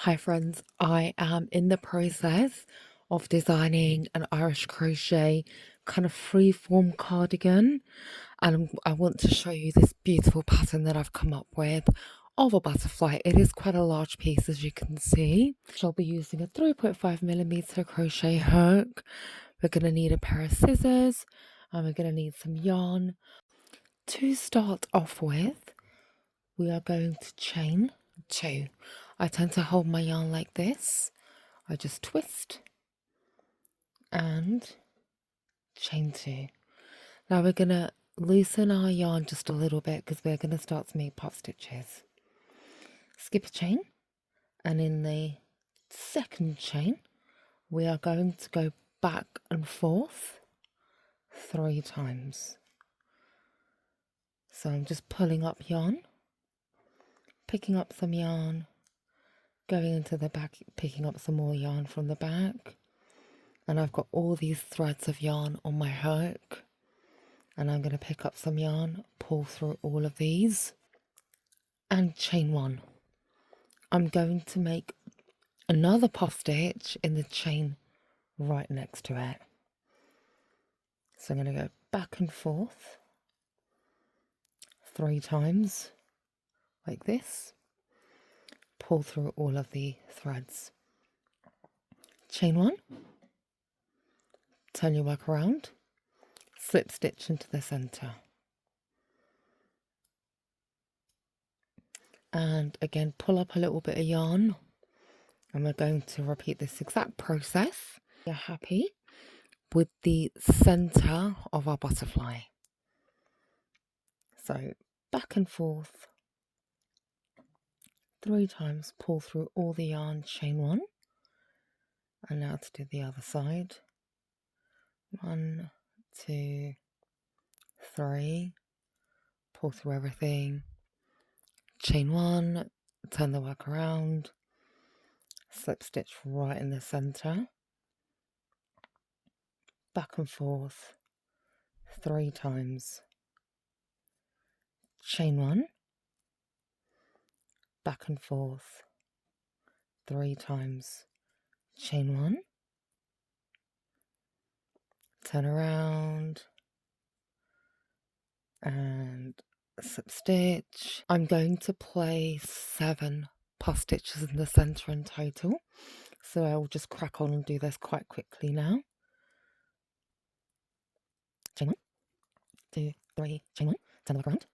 Hi friends, I am in the process of designing an Irish crochet kind of freeform cardigan, and I want to show you this beautiful pattern that I've come up with of a butterfly. It is quite a large piece, as you can see. I'll be using a 3.5mm crochet hook. We're going to need a pair of scissors and we're going to need some yarn. To start off with, we are going to chain 2. I tend to hold my yarn like this. I just twist and chain 2. Now we're going to loosen our yarn just a little bit because we're going to start to make puff stitches. Skip a chain, and in the second chain we are going to go back and forth 3 times. So I'm just pulling up yarn, picking up some yarn, going into the back, picking up some more yarn from the back, and I've got all these threads of yarn on my hook, and I'm going to pick up some yarn, pull through all of these and chain 1. I'm going to make another puff stitch in the chain right next to it. So I'm going to go back and forth 3 times like this, pull through all of the threads, chain 1, turn your work around, slip stitch into the center, and again pull up a little bit of yarn, and we're going to repeat this exact process. We're happy with the center of our butterfly. So back and forth 3 times, pull through all the yarn, chain 1, and now to do the other side. 1, 2, 3, pull through everything, chain 1, turn the work around, slip stitch right in the center, back and forth 3 times, chain 1, back and forth 3 times, chain 1, turn around and slip stitch. I'm going to place 7 puff stitches in the center in total, so I will just crack on and do this quite quickly now. Chain 1, 2, 3, chain 1, turn the work around,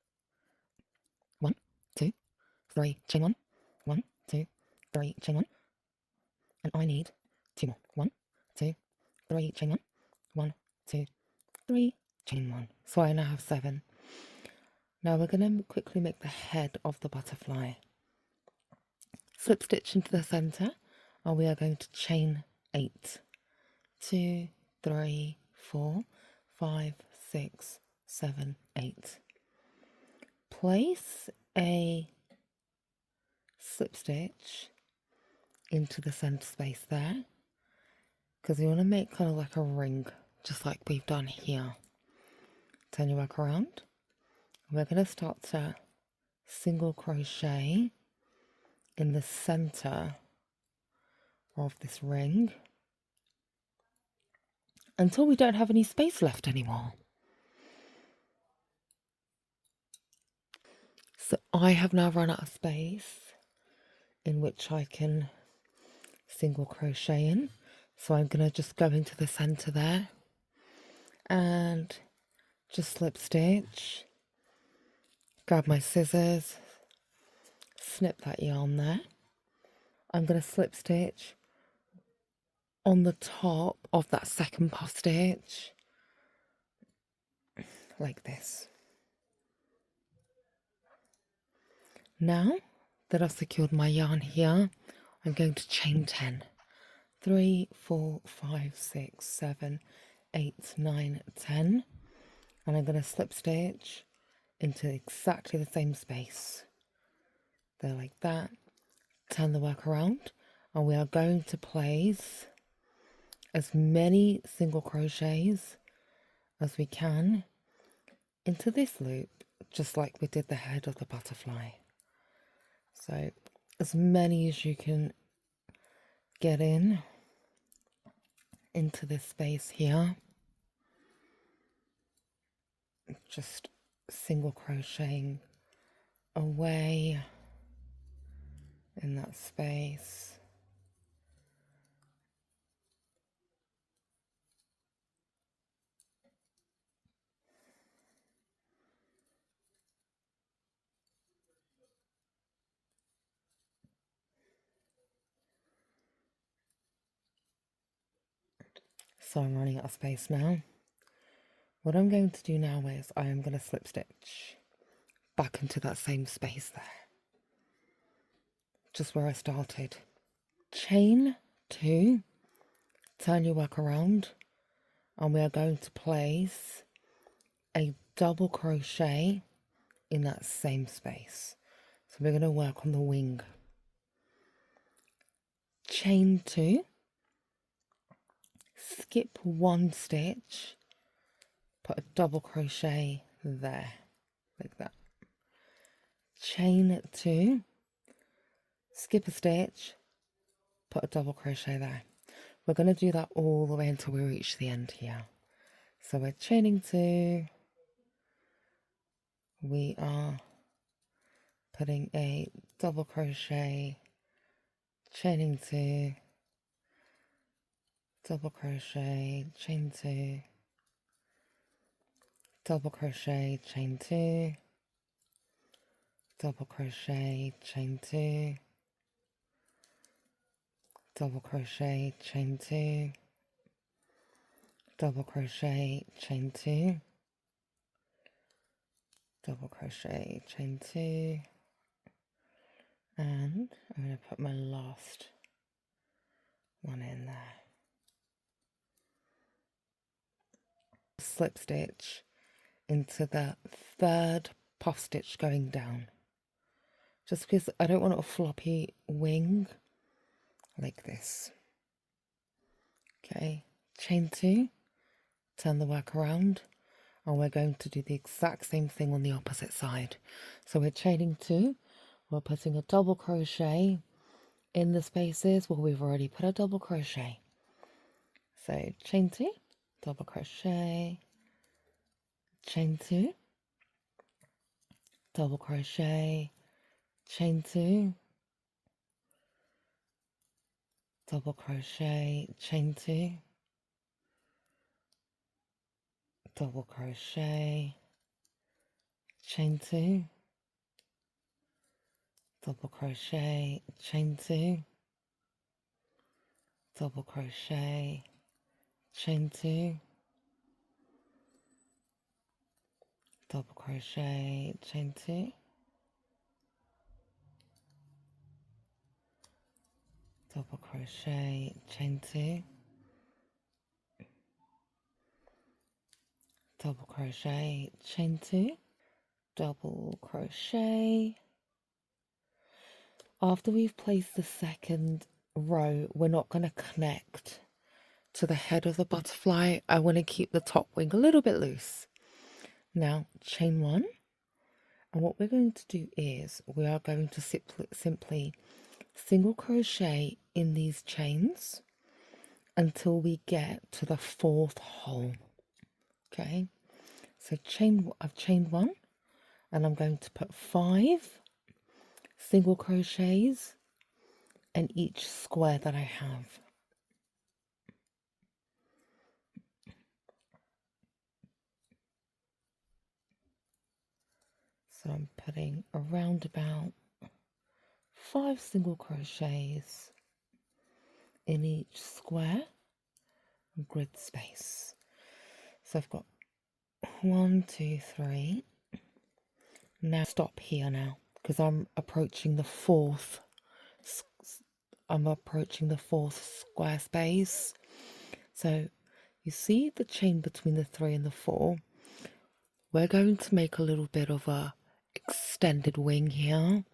1, 2, 3, chain 1, 1, 2, 3, chain 1, and I need 2 more. 1, 2, 3, chain 1, 1, 2, 3, chain 1. So I now have 7. Now we're going to quickly make the head of the butterfly. Slip stitch into the center, and we are going to chain 8. 2, 3, 4, 5, 6, 7, 8. Place a slip stitch into the center space there, because we want to make kind of like a ring, just like we've done here. Turn your work around. We're going to start to single crochet in the center of this ring until we don't have any space left anymore. So I have now run out of space in which I can single crochet in, so I'm going to just go into the center there and just slip stitch, grab my scissors, snip that yarn there. I'm going to slip stitch on the top of that second puff stitch like this. Now that I've secured my yarn here, I'm going to chain 10. 3, 4, 5, 6, 7, 8, 9, 10. And I'm going to slip stitch into exactly the same space. There, like that. Turn the work around, and we are going to place as many single crochets as we can into this loop, just like we did the head of the butterfly. So as many as you can get into this space here, just single crocheting away in that space. So I'm running out of space now. What I'm going to do now is I am going to slip stitch back into that same space there, just where I started. Chain 2, turn your work around, and we are going to place a double crochet in that same space. So we're going to work on the wing. Chain 2, skip 1 stitch, put a double crochet there, like that. Chain 2, skip a stitch, put a double crochet there. We're going to do that all the way until we reach the end here. So we're chaining 2, we are putting a double crochet, chaining 2, double crochet, chain 2, double crochet, chain 2, double crochet, chain 2, double crochet, chain 2, double crochet, chain 2, double crochet, chain 2, and I'm going to put my last one in there. Slip stitch into the 3rd puff stitch going down, just because I don't want a floppy wing like this. Okay, chain 2, turn the work around, and we're going to do the exact same thing on the opposite side. So we're chaining 2, we're putting a double crochet in the spaces where we've already put a double crochet. So chain 2, double crochet, chain 2, double crochet, chain 2, double crochet, chain 2, double crochet, chain 2, double crochet, chain 2, double crochet, chain 2, double crochet, chain 2, double crochet, chain 2, double crochet, chain 2, double crochet. After we've placed the 2nd row, we're not going to connect to the head of the butterfly. I want to keep the top wing a little bit loose. Now chain 1, and what we're going to do is we are going to simply single crochet in these chains until we get to the 4th hole. Okay, so I've chained 1, and I'm going to put 5 single crochets in each square that I have. So I'm putting around about 5 single crochets in each square grid space. So I've got 1, 2, 3. Now stop here now, because I'm approaching the 4th. I'm approaching the 4th square space. So you see the chain between the 3 and the 4. We're going to make a little bit of a extended wing here.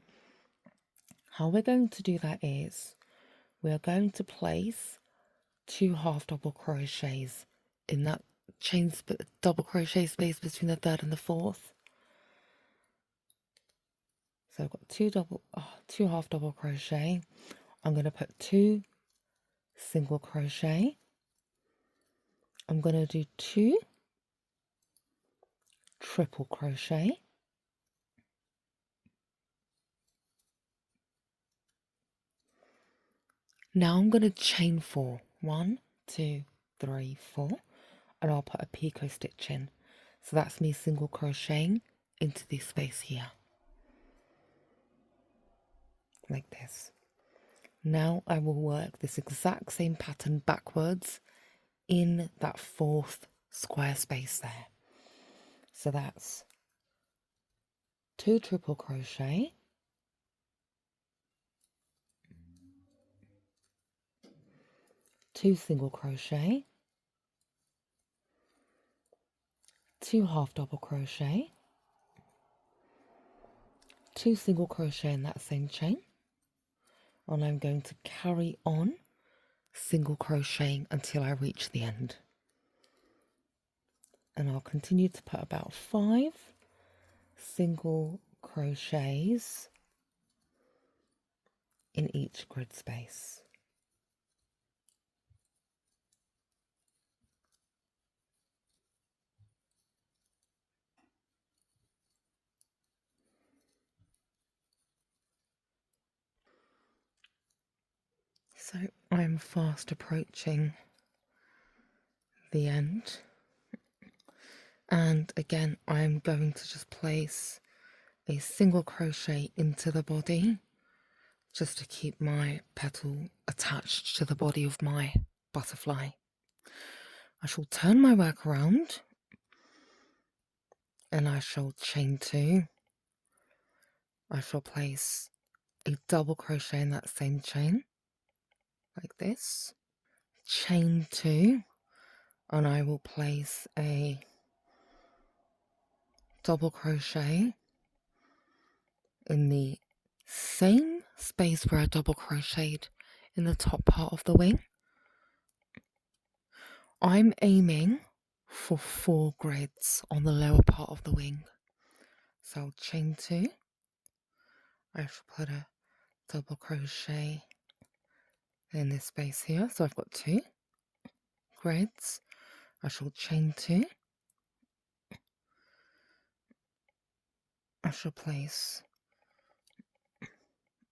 How we're going to do that is we are going to place 2 half double crochets in that double crochet space between the 3rd and the 4th. So I've got 2 half double crochet. I'm going to put 2 single crochet. I'm going to do 2 triple crochet. Now I'm going to chain 4. 1, 2, 3, 4, and I'll put a picot stitch in. So that's me single crocheting into this space here, like this. Now I will work this exact same pattern backwards in that 4th square space there. So that's 2 triple crochet, 2 single crochet, 2 half double crochet, 2 single crochet in that same chain, and I'm going to carry on single crocheting until I reach the end. And I'll continue to put about 5 single crochets in each grid space. So I'm fast approaching the end, and again I'm going to just place a single crochet into the body just to keep my petal attached to the body of my butterfly. I shall turn my work around and I shall chain 2. I shall place a double crochet in that same chain, like this, chain 2, and I will place a double crochet in the same space where I double crocheted in the top part of the wing. I'm aiming for 4 grids on the lower part of the wing. So I'll chain 2. I shall put a double crochet in this space here. So I've got 2 grids. I shall chain 2. I shall place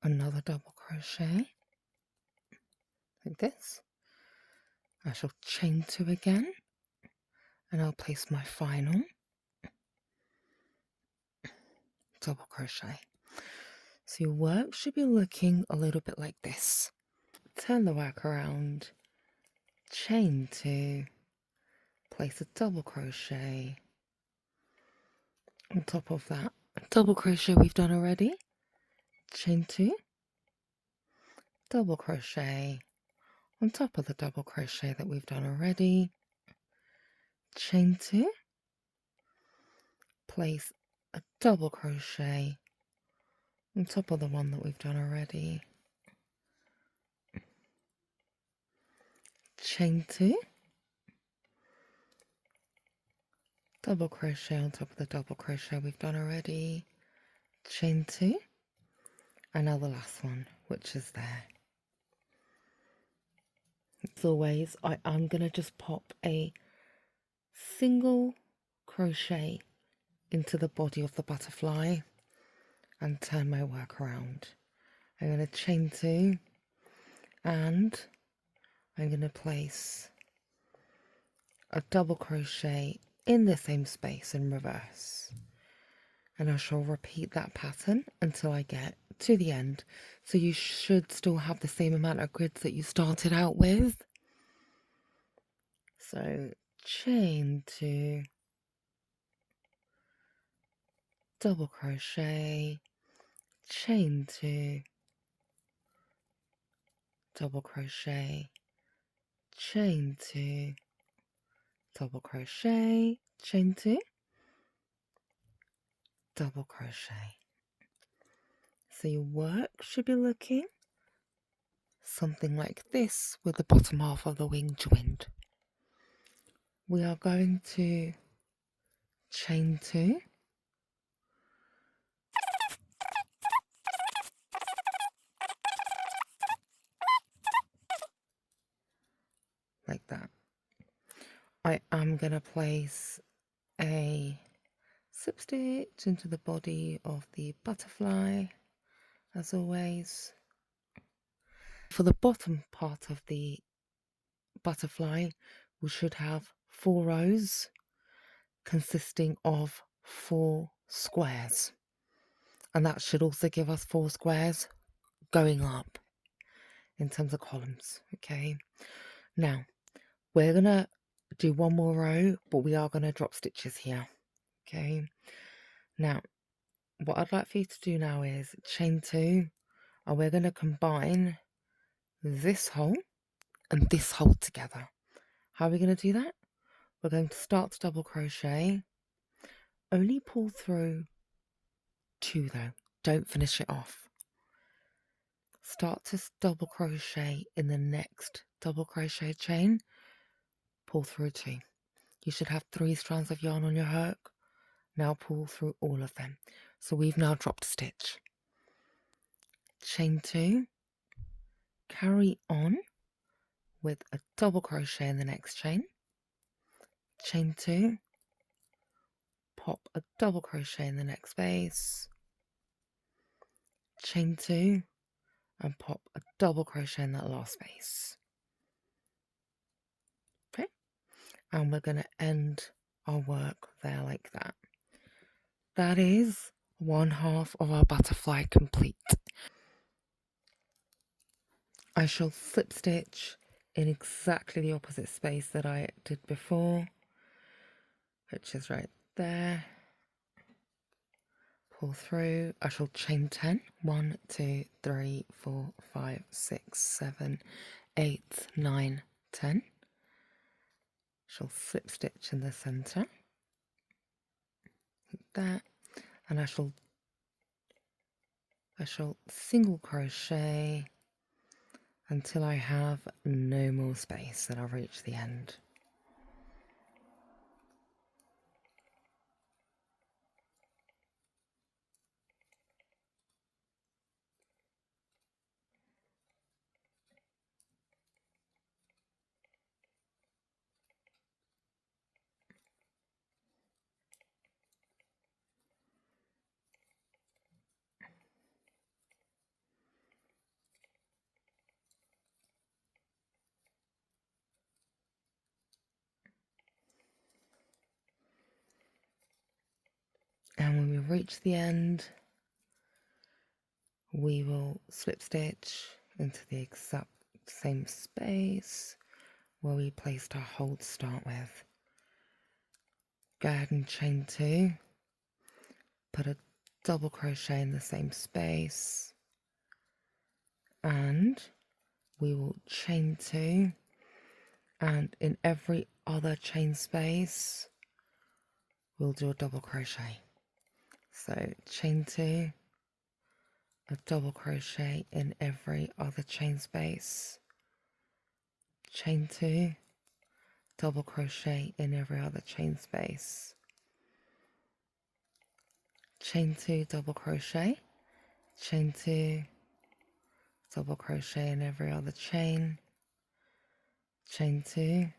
another double crochet like this. I shall chain 2 again, and I'll place my final double crochet. So your work should be looking a little bit like this. Turn the work around, chain 2, place a double crochet on top of that double crochet we've done already, chain 2, double crochet on top of the double crochet that we've done already, chain 2, place a double crochet on top of the one that we've done already, chain 2, double crochet on top of the double crochet we've done already, chain 2, and now the last one, which is there. As always, I am going to just pop a single crochet into the body of the butterfly and turn my work around. I'm going to chain 2, and I'm going to place a double crochet in the same space in reverse, and I shall repeat that pattern until I get to the end. So you should still have the same amount of grids that you started out with. So chain 2, double crochet, chain 2, double crochet, chain 2, double crochet, chain 2, double crochet. So your work should be looking something like this with the bottom half of the wing joined. We are going to chain 2, like that. I am going to place a slip stitch into the body of the butterfly, as always. For the bottom part of the butterfly, we should have 4 rows consisting of 4 squares, and that should also give us 4 squares going up in terms of columns. Okay, now we're gonna do 1 more row, but we are gonna drop stitches here. Okay, now what I'd like for you to do now is chain 2, and we're gonna combine this hole and this hole together. How are we going to do that? We're going to start to double crochet, only pull through 2 though, don't finish it off. Start to double crochet in the next double crochet chain, pull through 2. You should have 3 strands of yarn on your hook. Now pull through all of them. So we've now dropped a stitch. Chain 2, carry on with a double crochet in the next chain, chain 2, pop a double crochet in the next space, chain 2, and pop a double crochet in that last space. Okay, and we're going to end our work there like that. That is 1/2 of our butterfly complete. I shall slip stitch in exactly the opposite space that I did before, which is right there. Pull through. I shall chain 10. 1, 2, 3, 4, 5, 6, 7, 8, 9, 10. Shall slip stitch in the center, like that, and I shall single crochet until I have no more space, and I'll reach the end. And when we reach the end, we will slip stitch into the exact same space where we placed our hole to start with. Go ahead and chain 2, put a double crochet in the same space, and we will chain 2, and in every other chain space we'll do a double crochet. So chain 2, a double crochet in every other chain space, chain 2, double crochet in every other chain space, chain 2, double crochet, chain 2, double crochet in every other chain, chain 2,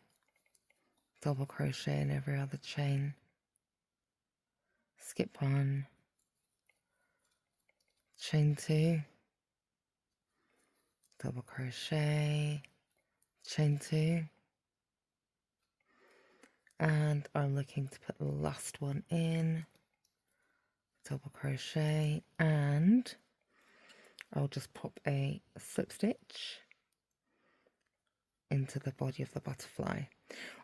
double crochet in every other chain, skip 1, chain 2, double crochet, chain 2, and I'm looking to put the last one in, double crochet, and I'll just pop a slip stitch into the body of the butterfly.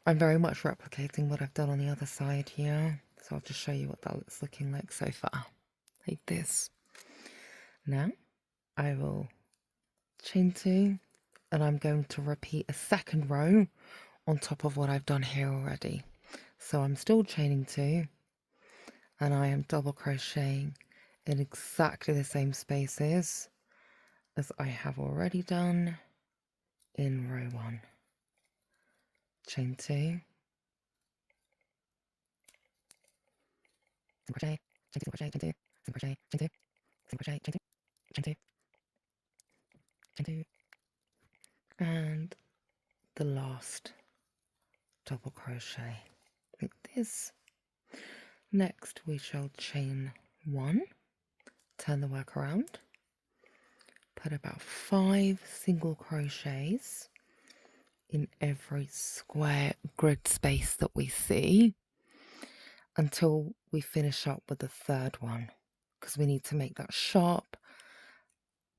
I'm very much replicating what I've done on the other side here, so I'll just show you what that's looking like so far, like this. Now I will chain 2, and I'm going to repeat a second row on top of what I've done here already. So I'm still chaining 2, and I am double crocheting in exactly the same spaces as I have already done in row 1. Chain 2, single crochet, chain 2, single crochet, chain 2, single crochet, chain 2, single crochet, chain 2, chain 2, chain 2, and the last double crochet like this. Next we shall chain 1, turn the work around, put about 5 single crochets in every square grid space that we see until we finish up with the third one, because we need to make that sharp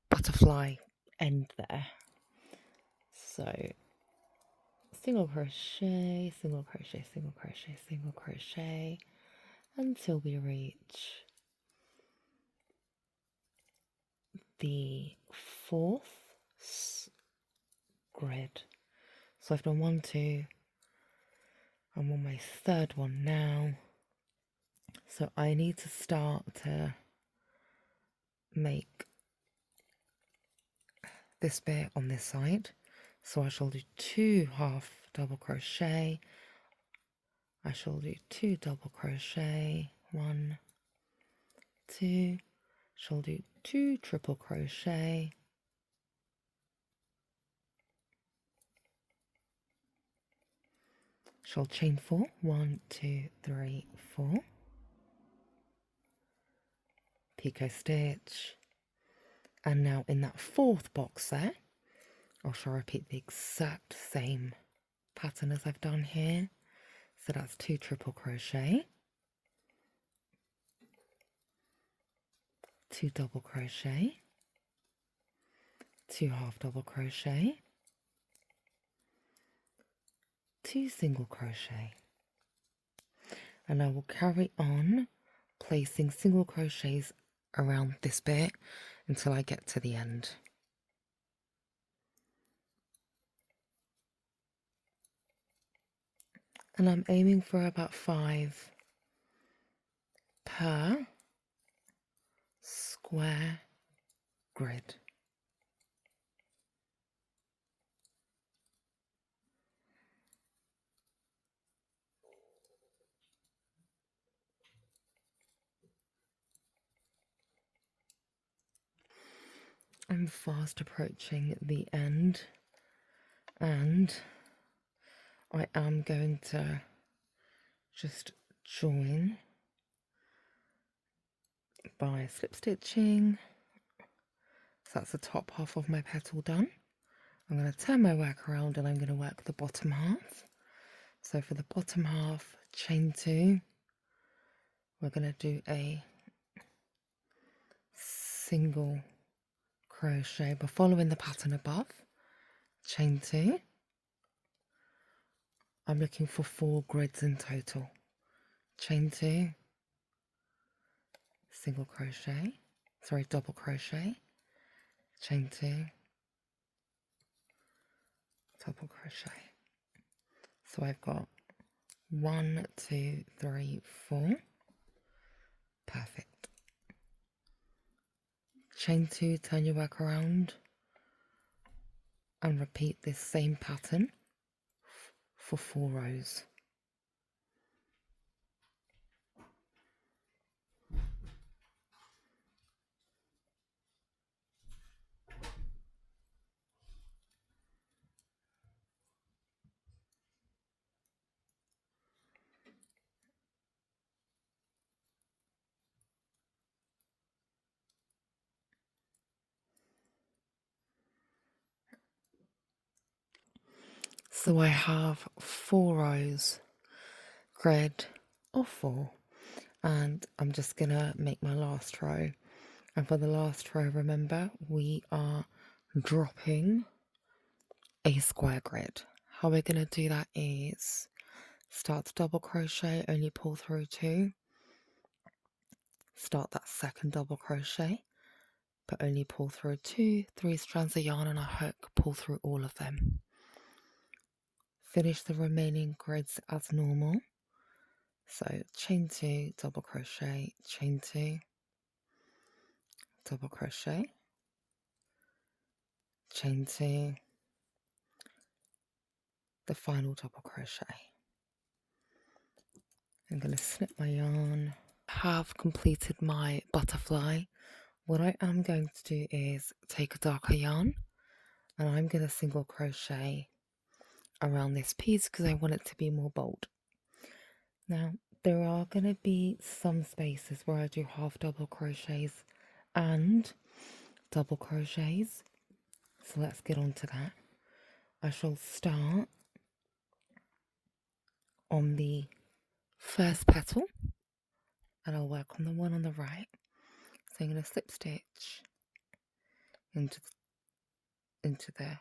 butterfly end there. So single crochet, single crochet, single crochet, single crochet until we reach the 4th grid. So I've done 1, 2, I'm on my 3rd one now. So I need to start to make this bit on this side. So I shall do 2 half double crochet. I shall do 2 double crochet, 1, 2, shall do 2 triple crochet, shall chain 4, 1, 2, 3, 4, picot stitch, and now in that 4th box there, I shall repeat the exact same pattern as I've done here. So that's 2 triple crochet, 2 double crochet, 2 half double crochet, 2 single crochet, and I will carry on placing single crochets around this bit until I get to the end. And I'm aiming for about 5 per square grid. I'm fast approaching the end, and I am going to just join by slip stitching. So that's the top half of my petal done. I'm going to turn my work around and I'm going to work the bottom half. So for the bottom half, chain 2, we're going to do a single crochet, but following the pattern above, chain 2. I'm looking for 4 grids in total. Chain 2, single crochet, double crochet, chain 2, double crochet. So I've got 1, 2, 3, 4. Perfect. Chain 2, turn your work around and repeat this same pattern for 4 rows. So I have 4 rows, grid of 4, and I'm just gonna make my last row. And for the last row, remember, we are dropping a square grid. How we're gonna do that is start the double crochet, only pull through 2, start that second double crochet, but only pull through 2, 3 strands of yarn and a hook, pull through all of them. Finish the remaining grids as normal. So chain 2, double crochet, chain 2, double crochet, chain 2, the final double crochet. I'm going to snip my yarn. Have completed my butterfly. What I am going to do is take a darker yarn and I'm going to single crochet around this piece because I want it to be more bold. Now there are going to be some spaces where I do half double crochets and double crochets, so let's get on to that. I shall start on the first petal and I'll work on the one on the right. So I'm going to slip stitch into the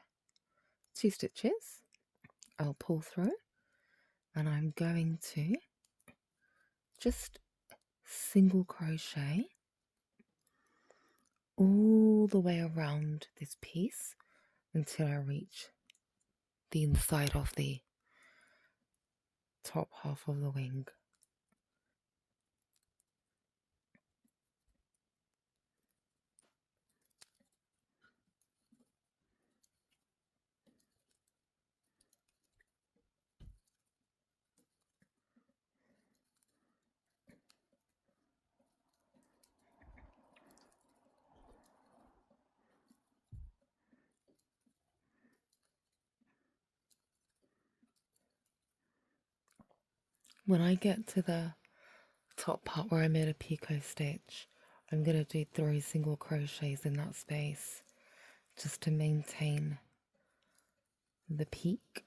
2 stitches. I'll pull through and I'm going to just single crochet all the way around this piece until I reach the inside of the top half of the wing. When I get to the top part where I made a picot stitch, I'm going to do 3 single crochets in that space just to maintain the peak.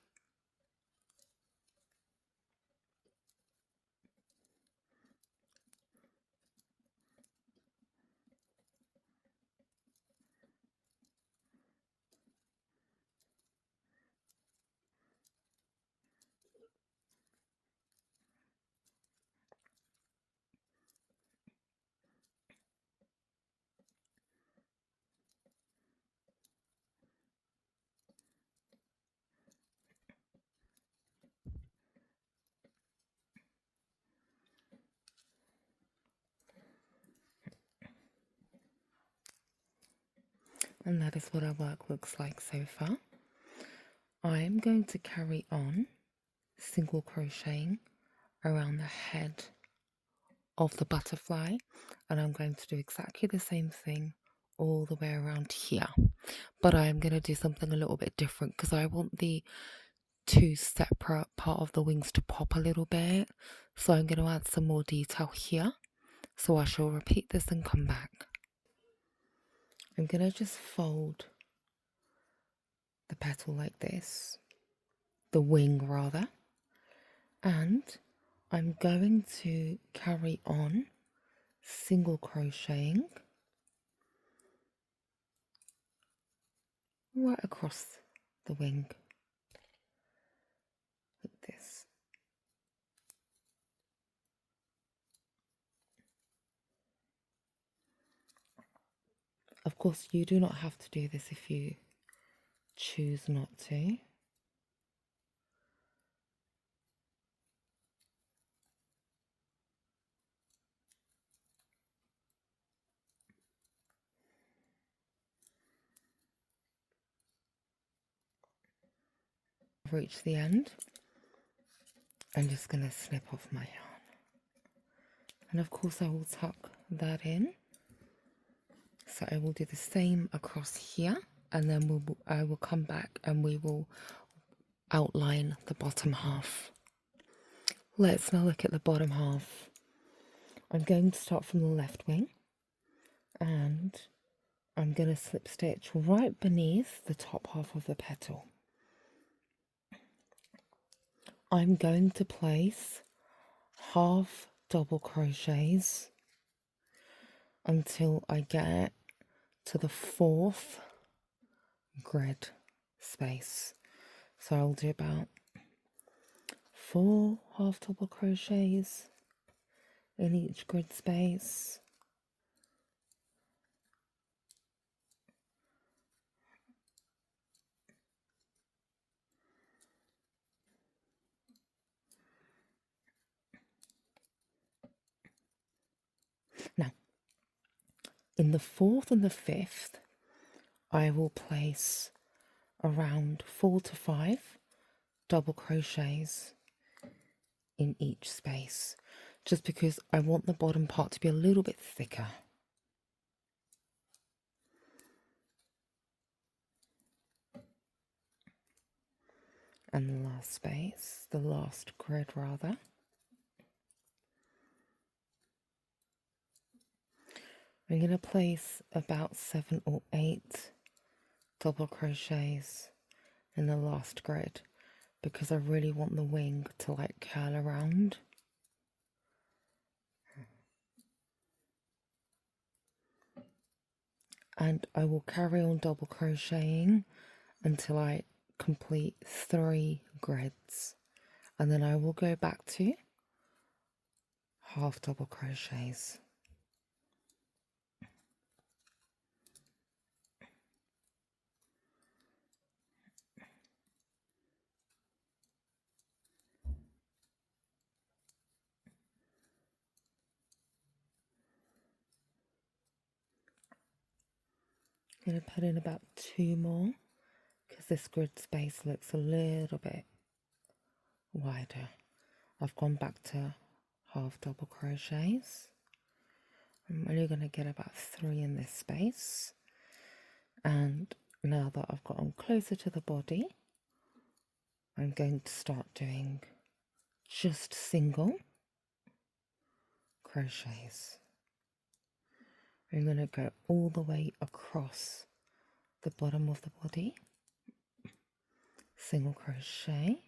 And that is what our work looks like so far. I'm going to carry on single crocheting around the head of the butterfly, and I'm going to do exactly the same thing all the way around here, but I'm going to do something a little bit different because I want the 2 separate part of the wings to pop a little bit, so I'm going to add some more detail here. So I shall repeat this and come back. I'm going to just fold the petal like this, the wing rather, and I'm going to carry on single crocheting right across the wing like this. Of course, you do not have to do this if you choose not to. I've reached the end. I'm just going to snip off my yarn. And of course I will tuck that in. So I will do the same across here, and then I will come back and we will outline the bottom half. Let's now look at the bottom half. I'm going to start from the left wing and I'm going to slip stitch right beneath the top half of the petal. I'm going to place half double crochets until I get to the 4th grid space. So I'll do about 4 half double crochets in each grid space. Now, in the 4th and the 5th, I will place around 4 to 5 double crochets in each space, just because I want the bottom part to be a little bit thicker. and the last space, the last grid rather. I'm going to place about 7 or 8 double crochets in the last grid because I really want the wing to like curl around. And I will carry on double crocheting until I complete 3 grids, and then I will go back to half double crochets. I'm going to put in about 2 more because this grid space looks a little bit wider. I've gone back to half double crochets. I'm only going to get about 3 in this space. And now that I've gotten closer to the body, I'm going to start doing just single crochets. I'm going to go all the way across the bottom of the body, single crochet,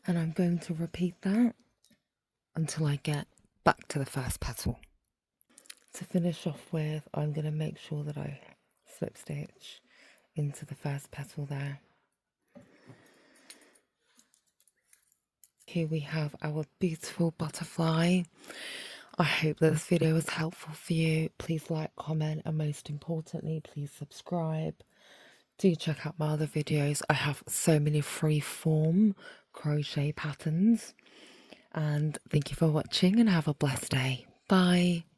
and I'm going to repeat that until I get back to the first petal. To finish off with, I'm going to make sure that I slip stitch into the first petal there. Here we have our beautiful butterfly. I hope that this video was helpful for you. Please like, comment, and most importantly, please subscribe. Do check out my other videos. I have so many free form crochet patterns. And thank you for watching and have a blessed day. Bye.